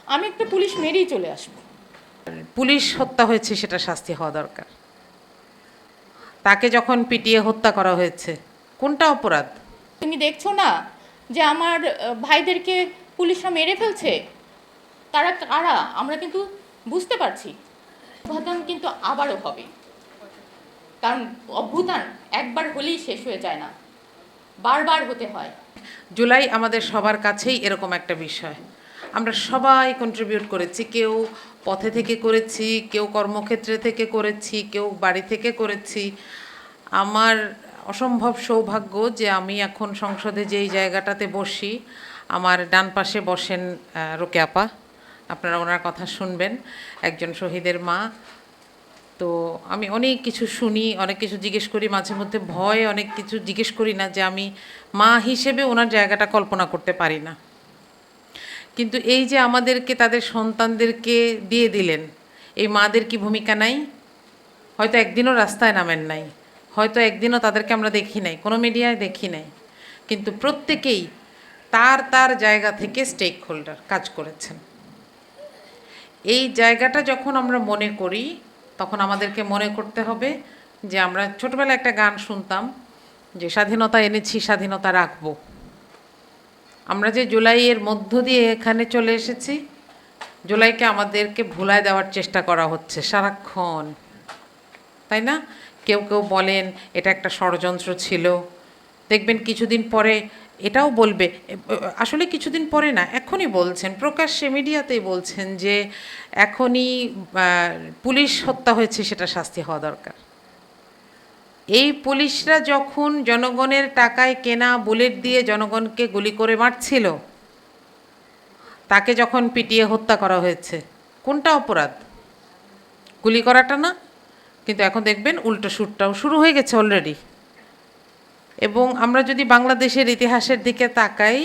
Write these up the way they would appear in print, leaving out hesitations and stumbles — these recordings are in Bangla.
আমি একটা পুলিশ মেরেই চলে আসবো। পুলিশ হত্যা হয়েছে সেটা শাস্তি হওয়া দরকার। তাকে যখন পিটিয়ে হত্যা করা হয়েছে, কোনটা অপরাধ? তুমি দেখছো না যে আমার ভাইদেরকে পুলিশরা মেরে ফেলছে? তারা কারা আমরা কিন্তু বুঝতে পারছি। অভ্যুত্থান কিন্তু আবারও হবে, কারণ অভ্যুত্থান একবার হলেই শেষ হয়ে যায় না, বারবার হতে হয়। জুলাই আমাদের সবার কাছেই এরকম একটা বিষয়। আমরা সবাই কন্ট্রিবিউট করেছি, কেউ পথে থেকে করেছি, কেউ কর্মক্ষেত্রে থেকে করেছি, কেউ বাড়ি থেকে করেছি। আমার অসম্ভব সৌভাগ্য যে আমি এখন সংসদে যেই জায়গাটাতে বসি, আমার ডান পাশে বসেন রোকেয়া আপা। আপনারা ওনার কথা শুনবেন, একজন শহীদের মা। তো আমি অনেক কিছু শুনি, অনেক কিছু জিজ্ঞেস করি, মাঝে মধ্যে ভয় অনেক কিছু জিজ্ঞেস করি না, যে আমি মা হিসেবে ওনার জায়গাটা কল্পনা করতে পারি না। কিন্তু এই যে আমাদেরকে তাদের সন্তানদেরকে দিয়ে দিলেন, এই মাদের কি ভূমিকা নাই? হয়তো একদিনও রাস্তায় নামেন নাই, হয়তো একদিনও তাদেরকে আমরা দেখি নাই, কোনো মিডিয়ায় দেখি নাই, কিন্তু প্রত্যেকেই তার তার জায়গা থেকে স্টেক হোল্ডার কাজ করেছেন। এই জায়গাটা যখন আমরা মনে করি, তখন আমাদেরকে মনে করতে হবে যে আমরা ছোটবেলায় একটা গান শুনতাম যে স্বাধীনতা এনেছি, স্বাধীনতা রাখবো। আমরা যে জুলাইয়ের মধ্য দিয়ে এখানে চলে এসেছি, জুলাইকে আমাদেরকে ভুলায় দেওয়ার চেষ্টা করা হচ্ছে সারাক্ষণ, তাই না? কেউ কেউ বলেন এটা একটা ষড়যন্ত্র ছিল। দেখবেন কিছুদিন পরে এটাও বলবে, আসলে কিছুদিন পরে না, এখনই বলছেন, প্রকাশ্যে মিডিয়াতেই বলছেন যে এখনই পুলিশ হত্যা হয়েছে সেটা শাস্তি হওয়া দরকার। এই পুলিশরা যখন জনগণের টাকায় কেনা বুলেট দিয়ে জনগণকে গুলি করে মারছিল, তাকে যখন পিটিয়ে হত্যা করা হয়েছে, কোনটা অপরাধ? গুলি করাটা না? কিন্তু এখন দেখবেন উল্টো সুরটাও শুরু হয়ে গেছে অলরেডি। এবং আমরা যদি বাংলাদেশের ইতিহাসের দিকে তাকাই,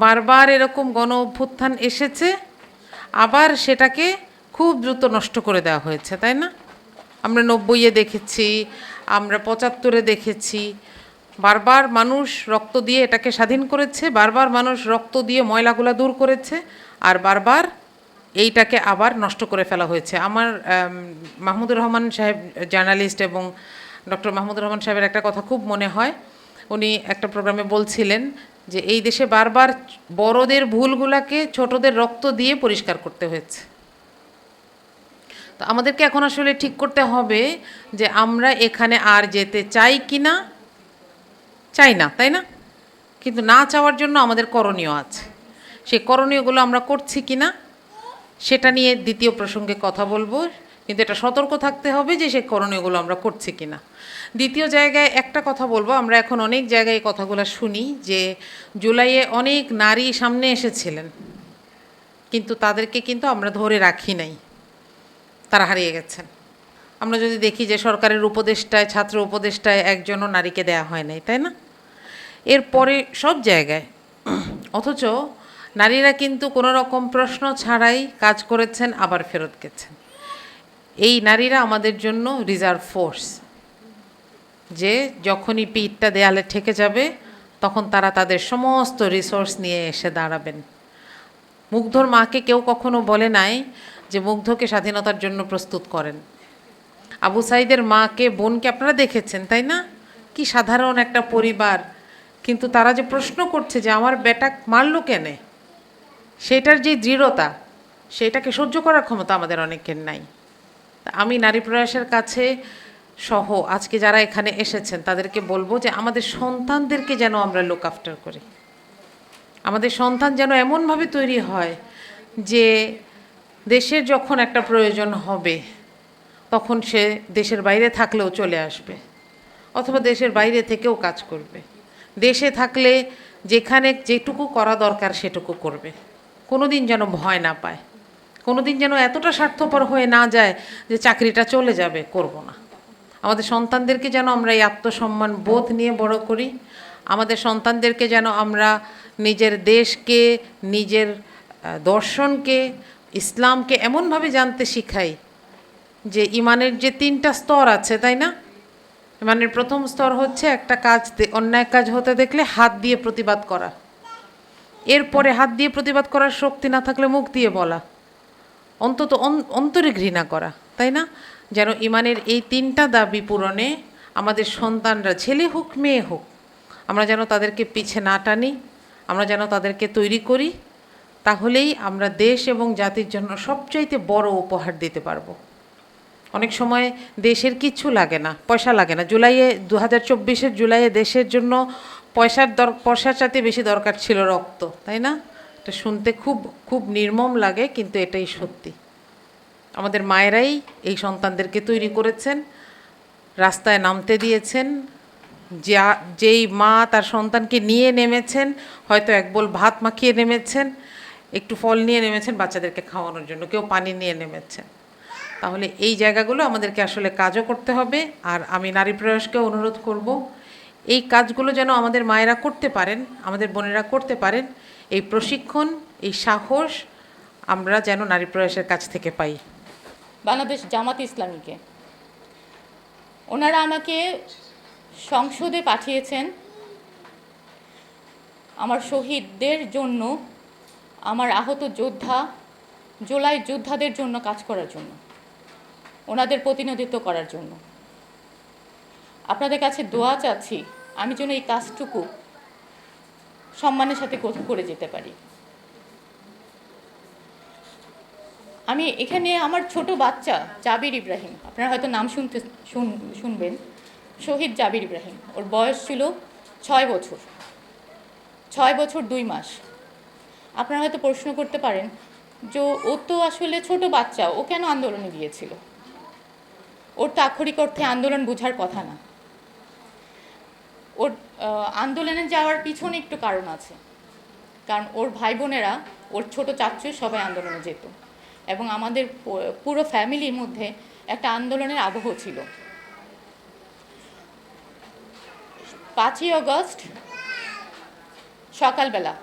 বারবার এরকম গণ অভ্যুত্থান এসেছে, আবার সেটাকে খুব দ্রুত নষ্ট করে দেওয়া হয়েছে, তাই না? আমরা 90-এ দেখেছি, আমরা 75-এ দেখেছি। বারবার মানুষ রক্ত দিয়ে এটাকে স্বাধীন করেছে, বারবার মানুষ রক্ত দিয়ে ময়লাগুলা দূর করেছে, আর বারবার এইটাকে আবার নষ্ট করে ফেলা হয়েছে। আমার মাহমুদুর রহমান সাহেব জার্নালিস্ট, এবং ডক্টর মাহমুদুর রহমান সাহেবের একটা কথা খুব মনে হয়। উনি একটা প্রোগ্রামে বলছিলেন যে এই দেশে বারবার বড়দের ভুলগুলাকে ছোটদের রক্ত দিয়ে পরিষ্কার করতে হয়েছে। তো আমাদেরকে এখন আসলে ঠিক করতে হবে যে আমরা এখানে আর যেতে চাই কি না, চাই না, তাই না? কিন্তু না চাওয়ার জন্য আমাদের করণীয় আছে, সেই করণীয়গুলো আমরা করছি কি না সেটা নিয়ে দ্বিতীয় প্রসঙ্গে কথা বলবো। কিন্তু এটা সতর্ক থাকতে হবে যে সেই করণীয়গুলো আমরা করছি কি না। দ্বিতীয় জায়গায় একটা কথা বলবো, আমরা এখন অনেক জায়গায় কথাগুলো শুনি যে জুলাইয়ে অনেক নারী সামনে এসেছিলেন, কিন্তু তাদেরকে কিন্তু আমরা ধরে রাখি নাই, তারা হারিয়ে গেছেন। আমরা যদি দেখি যে সরকারের উপদেষ্টায়, ছাত্র উপদেষ্টায় একজনও নারীকে দেয়া হয় নাই, তাই না? এরপরে সব জায়গায়, অথচ নারীরা কিন্তু কোনো রকম প্রশ্ন ছাড়াই কাজ করেছেন, আবার ফেরত গেছেন। এই নারীরা আমাদের জন্য রিজার্ভ ফোর্স, যে যখনই পিঠটা দেয়ালে ঠেকে যাবে তখন তারা তাদের সমস্ত রিসোর্স নিয়ে এসে দাঁড়াবেন। মুগ্ধর মাকে কেউ কখনো বলে নাই যে মুগ্ধকে স্বাধীনতার জন্য প্রস্তুত করেন। আবু সাইদের মাকে, বোনকে আপনারা দেখেছেন, তাই না? কি সাধারণ একটা পরিবার, কিন্তু তারা যে প্রশ্ন করছে যে আমার বেটা মারলো কেনে, সেটার যে দৃঢ়তা, সেটাকে সহ্য করার ক্ষমতা আমাদের অনেকের নাই। আমি নারী প্রয়াসের কাছে সহ আজকে যারা এখানে এসেছেন তাদেরকে বলবো যে আমাদের সন্তানদেরকে যেন আমরা লুক আফটার করি। আমাদের সন্তান যেন এমনভাবে তৈরি হয় যে দেশের যখন একটা প্রয়োজন হবে তখন সে দেশের বাইরে থাকলেও চলে আসবে, অথবা দেশের বাইরে থেকেও কাজ করবে। দেশে থাকলে যেখানে যেটুকু করা দরকার সেটুকু করবে, কোনো দিন যেন ভয় না পায়, কোনো দিন যেন এতটা স্বার্থপর হয়ে না যায় যে চাকরিটা চলে যাবে, করব না। আমাদের সন্তানদেরকে যেন আমরা এই আত্মসম্মান বোধ নিয়ে বড় করি। আমাদের সন্তানদেরকে যেন আমরা নিজের দেশকে, নিজের দর্শনকে, ইসলামকে এমনভাবে জানতে শিখাই যে ইমানের যে 3টা স্তর আছে, তাই না? ইমানের প্রথম স্তর হচ্ছে একটা কাজ, অন্যায় কাজ হতে দেখলে হাত দিয়ে প্রতিবাদ করা। এরপরে হাত দিয়ে প্রতিবাদ করার শক্তি না থাকলে মুখ দিয়ে বলা। অন্তত অন্তরে ঘৃণা করা, তাই না? যেন ইমানের এই 3টা দাবি পূরণে আমাদের সন্তানরা, ছেলে হোক মেয়ে হোক, আমরা যেন তাদেরকে পিছে না টানি, আমরা যেন তাদেরকে তৈরি করি, তাহলেই আমরা দেশ এবং জাতির জন্য সবচাইতে বড় উপহার দিতে পারবো। অনেক সময় দেশের কিচ্ছু লাগে না, পয়সা লাগে না। 2024 জুলাইয়ে দেশের জন্য পয়সার চাইতে বেশি দরকার ছিল রক্ত, তাই না? এটা শুনতে খুব খুব নির্মম লাগে, কিন্তু এটাই সত্যি। আমাদের মায়েরাই এই সন্তানদেরকে তৈরি করেছেন, রাস্তায় নামতে দিয়েছেন। যেই মা তার সন্তানকে নিয়ে নেমেছেন, হয়তো এক বোল ভাত মাখিয়ে নেমেছেন, একটু ফল নিয়ে নেমেছেন বাচ্চাদেরকে খাওয়ানোর জন্য, কেউ পানি নিয়ে নেমেছেন। তাহলে এই জায়গাগুলো আমাদেরকে আসলে কাজও করতে হবে। আর আমি নারী প্রয়াসকে অনুরোধ করব, এই কাজগুলো যেন আমাদের মায়েরা করতে পারেন, আমাদের বোনেরা করতে পারেন। এই প্রশিক্ষণ, এই সাহস আমরা যেন নারী প্রয়াসের কাছ থেকে পাই। বাংলাদেশ জামাত ইসলামীকে ওনারা আমাকে সংসদে পাঠিয়েছেন আমার শহীদদের জন্য, আমার আহত যোদ্ধা, জুলাই যোদ্ধাদের জন্য কাজ করার জন্য, ওনাদের প্রতিনিধিত্ব করার জন্য। আপনাদের কাছে দোয়া চাচ্ছি আমি যেন এই কাজটুকু সম্মানের সাথে করে যেতে পারি। আমি এখানে আমার ছোট বাচ্চা জাবির ইব্রাহিম, আপনারা হয়তো নাম শুনবেন, শহীদ জাবির ইব্রাহিম। ওর বয়স ছিল 6 বছর, 6 বছর 2 মাস। আপনারা হয়তো প্রশ্ন করতে পারেন যে ও তো আসলে ছোট বাচ্চা, ও কেন আন্দোলনে গিয়েছিল? ওর তো আক্ষরিক অর্থে আন্দোলন বোঝার কথা না। ওর আন্দোলনে যাওয়ার পিছনে একটু কারণ আছে, কারণ ওর ভাই বোনেরা, ওর ছোট চাচু সবাই আন্দোলনে যেত, এবং আমাদের পুরো ফ্যামিলির মধ্যে একটা আন্দোলনের আবহ ছিল। 5ই আগস্ট সকালবেলা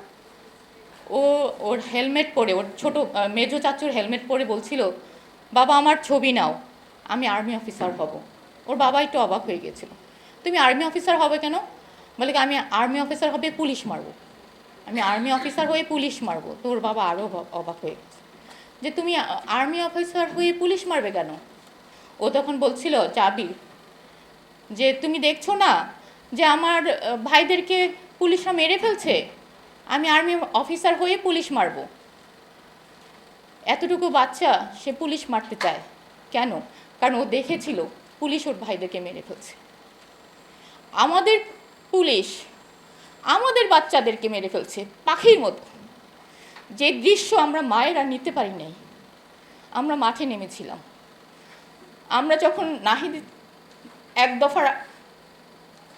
ওর হেলমেট পরে, ওর ছোট মেজো চাচুর হেলমেট পরে বলছিল, বাবা আমার ছবি নাও, আমি আর্মি অফিসার হব। ওর বাবা একটু অবাক হয়ে গেছিল, তুমি আর্মি অফিসার হবে কেন? বলে আমি আর্মি অফিসার হবে পুলিশ মারবো, আমি আর্মি অফিসার হয়ে পুলিশ মারবো। তো ওর বাবা আরও অবাক হয়ে গেছে যে তুমি আর্মি অফিসার হয়ে পুলিশ মারবে কেন? ও তখন বলছিল, জাবির, যে তুমি দেখছো না যে আমার ভাইদেরকে পুলিশরা মেরে ফেলছে, আমি আর্মি অফিসার হয়ে পুলিশ মারবো। এতটুকু বাচ্চা সে পুলিশ মারতে চায় কেন? কারণ ও দেখেছিল পুলিশ ওর ভাইদেরকে মেরে ফেলছে। আমাদের পুলিশ আমাদের বাচ্চাদেরকে মেরে ফেলছে পাখির মতো। যে দৃশ্য আমরা মায়েরা নিতে পারি নাই, আমরা মাঠে নেমেছিলাম। আমরা যখন নাহিদ এক দফা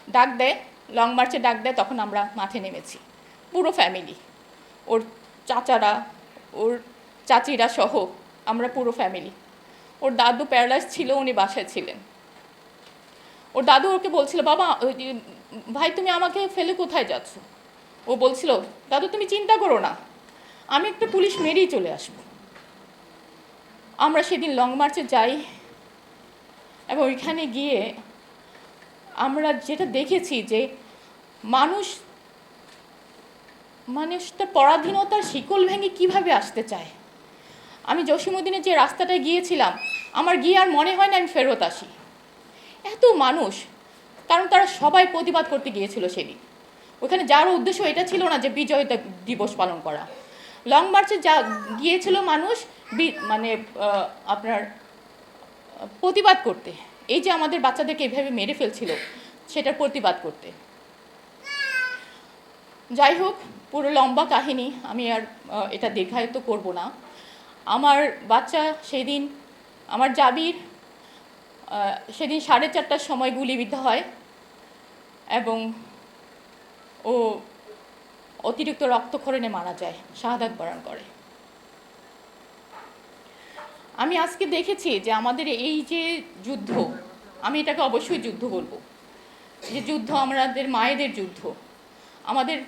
ডাক দেয়, লং মার্চে ডাক দেয়, তখন আমরা মাঠে নেমেছি পুরো ফ্যামিলি, ওর চাচারা, ওর চাচিরা সহ আমরা পুরো ফ্যামিলি। ওর দাদু প্যারালাইজ ছিল, উনি বাসায় ছিলেন। ওর দাদু ওকে বলছিল, বাবা ভাই তুমি আমাকে ফেলে কোথায় যাচ্ছ? ও বলছিল, দাদু তুমি চিন্তা করো না, আমি একটা পুলিশ মেরেই চলে আসব। আমরা সেদিন লং মার্চে যাই, এবং ওইখানে গিয়ে আমরা যেটা দেখেছি যে মানুষটা পরাধীনতার শিকল ভেঙে কিভাবে আসতে চায়। আমি জসীমউদ্দিনে যে রাস্তাটায় গিয়েছিলাম, আমার গিয়ে আর মনে হয় না আমি ফেরত আসি। এত মানুষ, কারণ তারা সবাই প্রতিবাদ করতে গিয়েছিল সেদিন। ওখানে যাওয়ার উদ্দেশ্য এটা ছিল না যে বিজয় দিবস পালন করা। লং মার্চে গিয়েছিল মানুষ মানে আপনার প্রতিবাদ করতে, এই যে আমাদের বাচ্চাদেরকে এভাবে মেরে ফেলছিল সেটার প্রতিবাদ করতে। যাই হোক, পুরো লম্বা কাহিনী, আমি আর এটা দীর্ঘায়িত করব না। আমার বাচ্চা সেদিন, আমার জাবির সেদিন 4:30টার সময় গুলিবিদ্ধ হয়, এবং ও অতিরিক্ত রক্তক্ষরণে মারা যায়, শাহাদাত বরণ করে। আমি আজকে দেখেছি যে আমাদের এই যে যুদ্ধ, আমি এটাকে অবশ্যই যুদ্ধ বলবো, যে যুদ্ধ আমাদের মায়েদের যুদ্ধ। আমাদের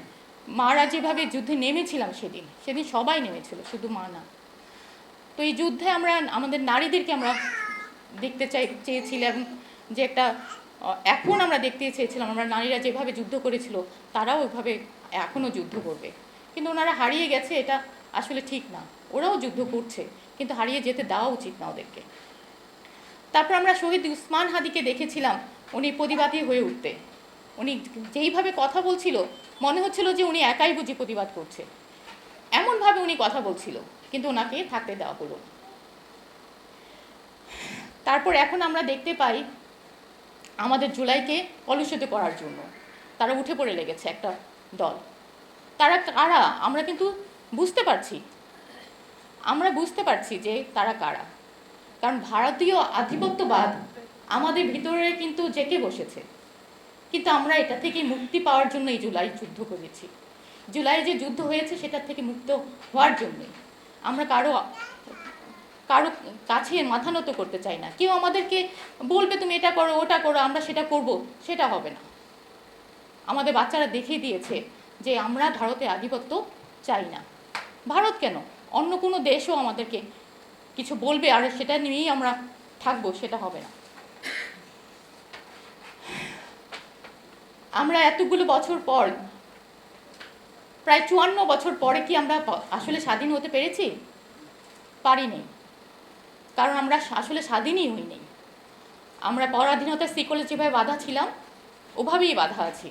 মারা যেভাবে যুদ্ধে নেমেছিলাম সেদিন সবাই নেমেছিল, শুধু মা না। তো এই যুদ্ধে আমরা আমাদের নারীদেরকে আমরা দেখতে চেয়েছিলাম যে একটা, এখন আমরা দেখতে চেয়েছিলাম আমরা নারীরা যেভাবে যুদ্ধ করেছিল তারাও ওইভাবে এখনও যুদ্ধ করবে, কিন্তু ওনারা হারিয়ে গেছে, এটা আসলে ঠিক না। ওরাও যুদ্ধ করছে, কিন্তু হারিয়ে যেতে দেওয়া উচিত না ওদেরকে। তারপর আমরা শহীদ উসমান হাদিকে দেখেছিলাম উনি প্রতিবাদী হয়ে উঠতে। উনি যেইভাবে কথা বলছিল মনে হচ্ছিল যে উনি একাই বুঝি প্রতিবাদ করছে, এমনভাবে উনি কথা বলছিল, কিন্তু ওনাকে থাকতে দেওয়া হলো। তারপর এখন আমরা দেখতে পাই আমাদের জুলাইকে কলুষিত করার জন্য তারা উঠে পড়ে লেগেছে একটা দল। তারা কারা আমরা কিন্তু বুঝতে পারছি, আমরা বুঝতে পারছি যে তারা কারা। কারণ ভারতীয় আধিপত্যবাদ আমাদের ভিতরে কিন্তু জেঁকে বসেছে, কিন্তু আমরা এটা থেকে মুক্তি পাওয়ার জন্য এই জুলাই যুদ্ধ করেছি। জুলাই যে যুদ্ধ হয়েছে সেটার থেকে মুক্ত হওয়ার জন্যে আমরা কারো কাছে মাথা নত করতে চাই না। কেউ আমাদেরকে বলবে তুমি এটা করো ওটা করো, আমরা সেটা করব, সেটা হবে না। আমাদের বাচ্চারা দেখিয়ে দিয়েছে যে আমরা ভারতের আধিপত্য চাই না। ভারত কেন, অন্য কোনো দেশও আমাদেরকে কিছু বলবে আর সেটা নিয়েই আমরা থাকবো, সেটা হবে না। আমরা এতগুলো বছর পর, প্রায় 54 বছর পরে কি আমরা আসলে স্বাধীন হতে পেরেছি? পারিনি, কারণ আমরা আসলে স্বাধীনই হইনি। আমরা পরাধীনতার শিকলে যেভাবে বাঁধা ছিলাম ওভাবেই বাঁধা আছি।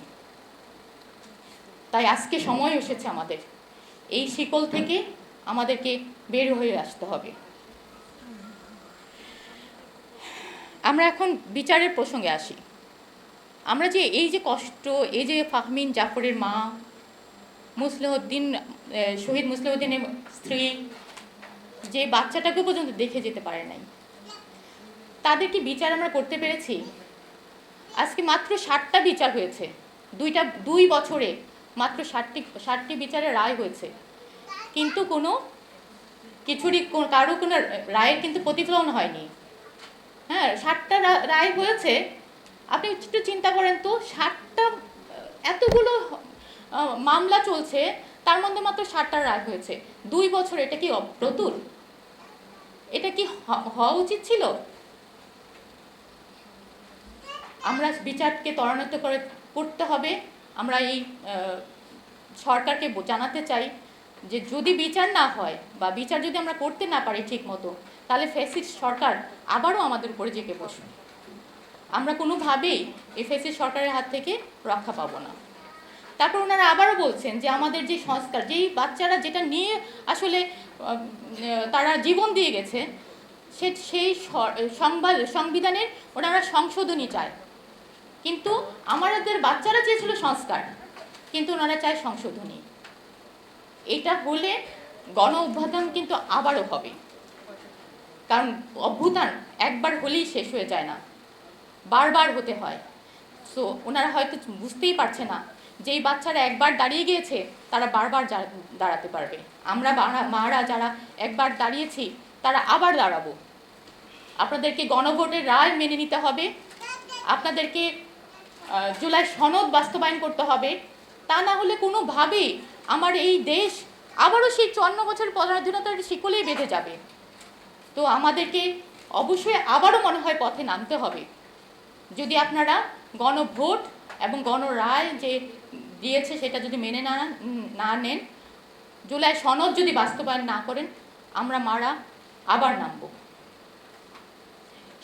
তাই আজকে সময় এসেছে আমাদের এই শিকল থেকে আমাদেরকে বের হয়ে আসতে হবে। আমরা এখন বিচারের প্রসঙ্গে আসি। আমরা যে এই যে কষ্ট, এই যে ফাহমিন জাফরের মা, মুসলিউদ্দিন, শহীদ মুসলিউদ্দিনের স্ত্রী, যে বাচ্চাটাকে পর্যন্ত দেখে যেতে পারে নাই, তাদের কি বিচার আমরা করতে পেরেছি? আজকে মাত্র 60টা বিচার হয়েছে, 2 বছরে মাত্র 60টি বিচারের রায় হয়েছে, কিন্তু কোনো কিছুরই কারো কোনো রায়ের কিন্তু প্রতিফলন হয়নি। হ্যাঁ, 60টা রায় হয়েছে। আপনি একটু চিন্তা করেন তো, 60টা এতগুলো মামলা চলছে, তার মধ্যে মাত্র 60টা রায় হয়েছে 2 বছর। এটা কি অপ্রতুল? এটা কি হওয়া উচিত ছিল? আমরা বিচারকে ত্বরান্বিত করতে হবে। আমরা এই সরকারকে জানাতে চাই যে যদি বিচার না হয় বা বিচার যদি আমরা করতে না পারি ঠিক মতো, তাহলে ফ্যাসিস্ট সরকার আবারও আমাদের উপরে জেঁকে বসবে। আমরা কোনোভাবেই এই ফ্যাসিস্ট সরকারের হাত থেকে রক্ষা পাবো না। তারপর ওনারা আবারও বলছেন যে আমাদের যে সংস্কার, যেই বাচ্চারা যেটা নিয়ে আসলে তারা জীবন দিয়ে গেছে, সেই সংবিধানের ওনারা সংশোধনী চায়। কিন্তু আমাদের বাচ্চারা চেয়েছিল সংস্কার, কিন্তু ওনারা চায় সংশোধনী। এটা হলে গণ অভ্যুত্থান কিন্তু আবারও হবে, কারণ অভ্যুত্থান একবার হলেই শেষ হয়ে যায় না, বারবার হতে হয়। সো ওনারা হয়তো বুঝতেই পারছে না যে এই বাচ্চারা একবার দাঁড়িয়ে গিয়েছে, তারা বারবার দাঁড়াতে পারবে। আমরা মারা যারা একবার দাঁড়িয়েছি তারা আবার দাঁড়াবো। আপনাদেরকে গণভোটের রায় মেনে নিতে হবে, আপনাদেরকে জুলাই সনদ বাস্তবায়ন করতে হবে। তা না হলে কোনোভাবেই আমার এই দেশ আবারও সেই 54 বছর পরাধীনতার শিকলেই বেঁধে যাবে। তো আমাদেরকে অবশ্যই আবারও মনে হয় পথে নামতে হবে। যদি আপনারা গণভোট এবং গণরায় যে দিয়েছে সেটা যদি মেনে না নেন, জুলাই সনদ যদি বাস্তবায়ন না করেন, আমরা মারা আবার নামব।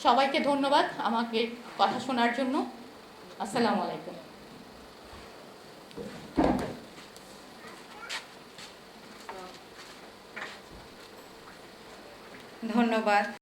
সবাইকে ধন্যবাদ আমাকে কথা শোনার জন্য। আসসালামু আলাইকুম। ধন্যবাদ।